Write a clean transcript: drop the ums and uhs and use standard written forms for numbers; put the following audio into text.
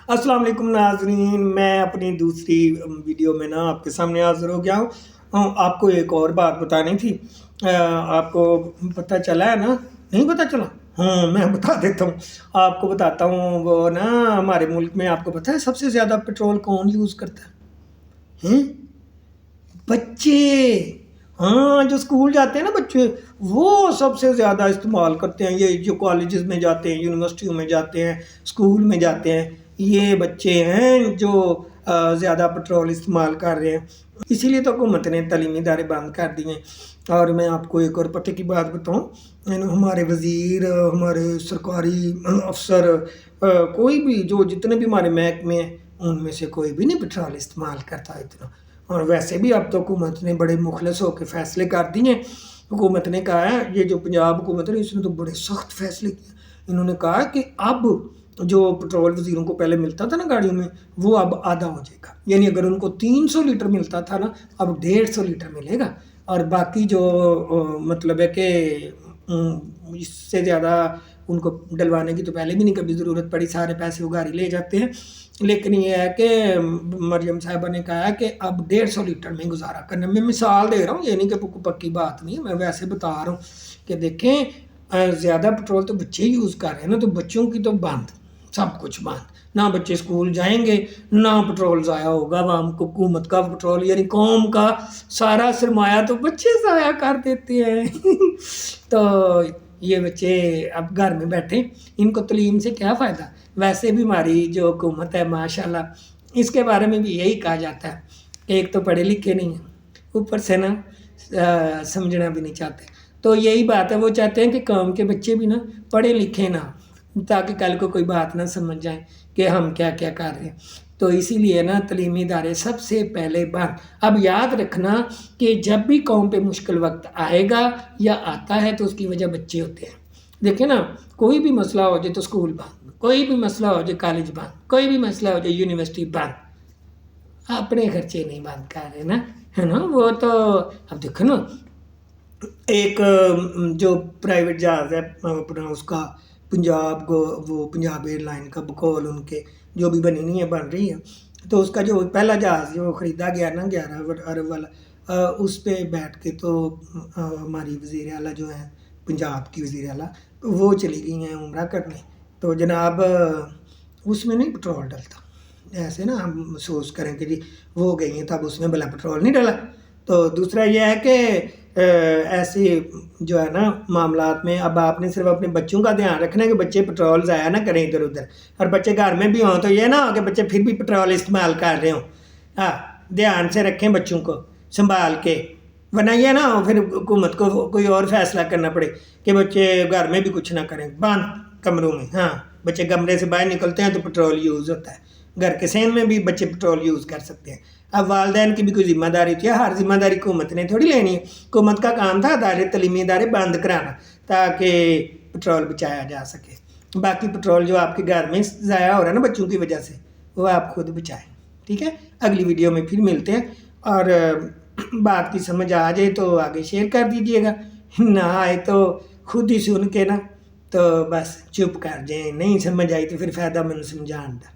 अस्सलाम वालेकुम नाज़रीन, मैं अपनी दूसरी वीडियो में ना आपके सामने हाज़िर हो गया हूँ। आपको एक और बात बतानी थी। आपको पता चला है ना? नहीं पता चला? हाँ, मैं बता देता हूँ। आपको बताता हूँ, वो ना हमारे मुल्क में आपको पता है सबसे ज़्यादा पेट्रोल कौन यूज़ करता है? हैं? बच्चे। हाँ, जो स्कूल जाते हैं ना बच्चे, वो सबसे ज़्यादा इस्तेमाल करते हैं। ये जो कॉलेजेस में जाते हैं, यूनिवर्सिटियों में जाते हैं, स्कूल में जाते हैं, ये बच्चे हैं जो ज़्यादा पेट्रोल इस्तेमाल कर रहे हैं। इसीलिए तो हुकूमत ने तालीमी इदारे बंद कर दिए हैं। और मैं आपको एक और पते की बात बताऊँ, हमारे वज़ीर, हमारे सरकारी अफ़सर, कोई भी जो जितने भी हमारे महकमे हैं, उनमें से कोई भी नहीं पेट्रोल इस्तेमाल करता इतना। और वैसे भी अब तो हुकूमत ने बड़े मुखलस होकर फ़ैसले कर दिए हैं। हुकूमत ने कहा है, ये जो पंजाब हुकूमत है इसने तो बड़े सख्त फ़ैसले किए। इन्होंने कहा कि अब जो पेट्रोल वज़ीरों को पहले मिलता था ना गाड़ियों में, वो अब आधा हो जाएगा। यानी अगर उनको 300 लीटर मिलता था ना, अब 150 लीटर मिलेगा। और बाकी जो मतलब है कि इससे ज़्यादा उनको डलवाने की तो पहले भी नहीं कभी ज़रूरत पड़ी, सारे पैसे वो गाड़ी ले जाते हैं। लेकिन ये है कि मरियम साहिबा ने कहा है कि अब 150 लीटर में गुजारा करना। मैं मिसाल दे रहा हूँ, ये नहीं कि पक्की बात नहीं है, मैं वैसे बता रहा हूँ कि देखें ज़्यादा पेट्रोल तो बच्चे यूज़ कर रहे हैं ना, तो बच्चों की तो बंद, सब कुछ बंद। ना बच्चे स्कूल जाएंगे, ना पेट्रोल ज़ाया होगा। आवाम को हुकूमत का पेट्रोल यानी कौम का सारा सरमाया तो बच्चे ज़ाया कर देते हैं। तो ये बच्चे अब घर में बैठे, इनको तालीम से क्या फ़ायदा। वैसे भी हमारी जो हुकूमत है माशाल्लाह, इसके बारे में भी यही कहा जाता है कि एक तो पढ़े लिखे नहीं हैं, ऊपर से ना समझना भी नहीं चाहते। तो यही बात है, वो चाहते हैं कि कौम के बच्चे भी ना पढ़े लिखे ना, ताकि कल को कोई बात ना समझ जाए कि हम क्या क्या कर रहे हैं। तो इसीलिए ना तालीमी इदारे सबसे पहले बंद। अब याद रखना कि जब भी कौम पे मुश्किल वक्त आएगा या आता है तो उसकी वजह बच्चे होते हैं। देखिए ना, कोई भी मसला हो जाए तो स्कूल बंद, कोई भी मसला हो जाए कॉलेज बंद, कोई भी मसला हो जाए यूनिवर्सिटी बंद। अपने खर्चे नहीं बंद कर रहे ना, है ना। वो तो अब देखो ना, एक जो प्राइवेट जहाज़ है अपना, उसका पंजाब को, वो पंजाब एयरलाइन का बकौल उनके जो भी बनी नहीं है, बन रही है, तो उसका जो पहला जहाज़ जो ख़रीदा गया ना 11 अरब वाला, उस पे बैठ के तो हमारी वज़ीर आला जो है पंजाब की वज़ीर आला, वो चली गई हैं उम्रा करने। तो जनाब उसमें नहीं पेट्रोल डलता। ऐसे ना हम महसूस करें कि जी वो गई हैं तब उसमें भला पेट्रोल नहीं डला। तो दूसरा ये है कि ऐसे जो है ना मामलात में अब आपने सिर्फ अपने बच्चों का ध्यान रखना है कि बच्चे पेट्रोल ज़ाया ना करें इधर उधर। और बच्चे घर में भी हों तो ये ना हो कि बच्चे फिर भी पेट्रोल इस्तेमाल कर रहे हों। हाँ, ध्यान से रखें बच्चों को संभाल के, वरना ये ना हो फिर हुकूमत को कोई और फैसला करना पड़े कि बच्चे घर में भी कुछ ना करें, बंद कमरों में। हाँ, बच्चे कमरे से बाहर निकलते हैं तो पेट्रोल यूज़ होता है। घर के सहन में भी बच्चे पेट्रोल यूज़ कर सकते हैं। अब वालिदैन की भी कोई ज़िम्मेदारी होती है, हर ज़िम्मेदारी हुकूमत ने थोड़ी लेनी है। हुकूमत का काम था अदारे तालीमी इदारे बंद कराना ताकि पेट्रोल बचाया जा सके। बाकी पेट्रोल जो आपके घर में ज़ाया हो रहा है ना बच्चों की वजह से, वो आप खुद बचाएं। ठीक है, अगली वीडियो में फिर मिलते हैं। और बात की समझ आ जाए तो आगे शेयर कर दीजिएगा, ना आए तो खुद ही सुन के ना तो बस चुप कर जाएं, नहीं समझ आई तो फिर फ़ायदा मैनूं समझाउण दा।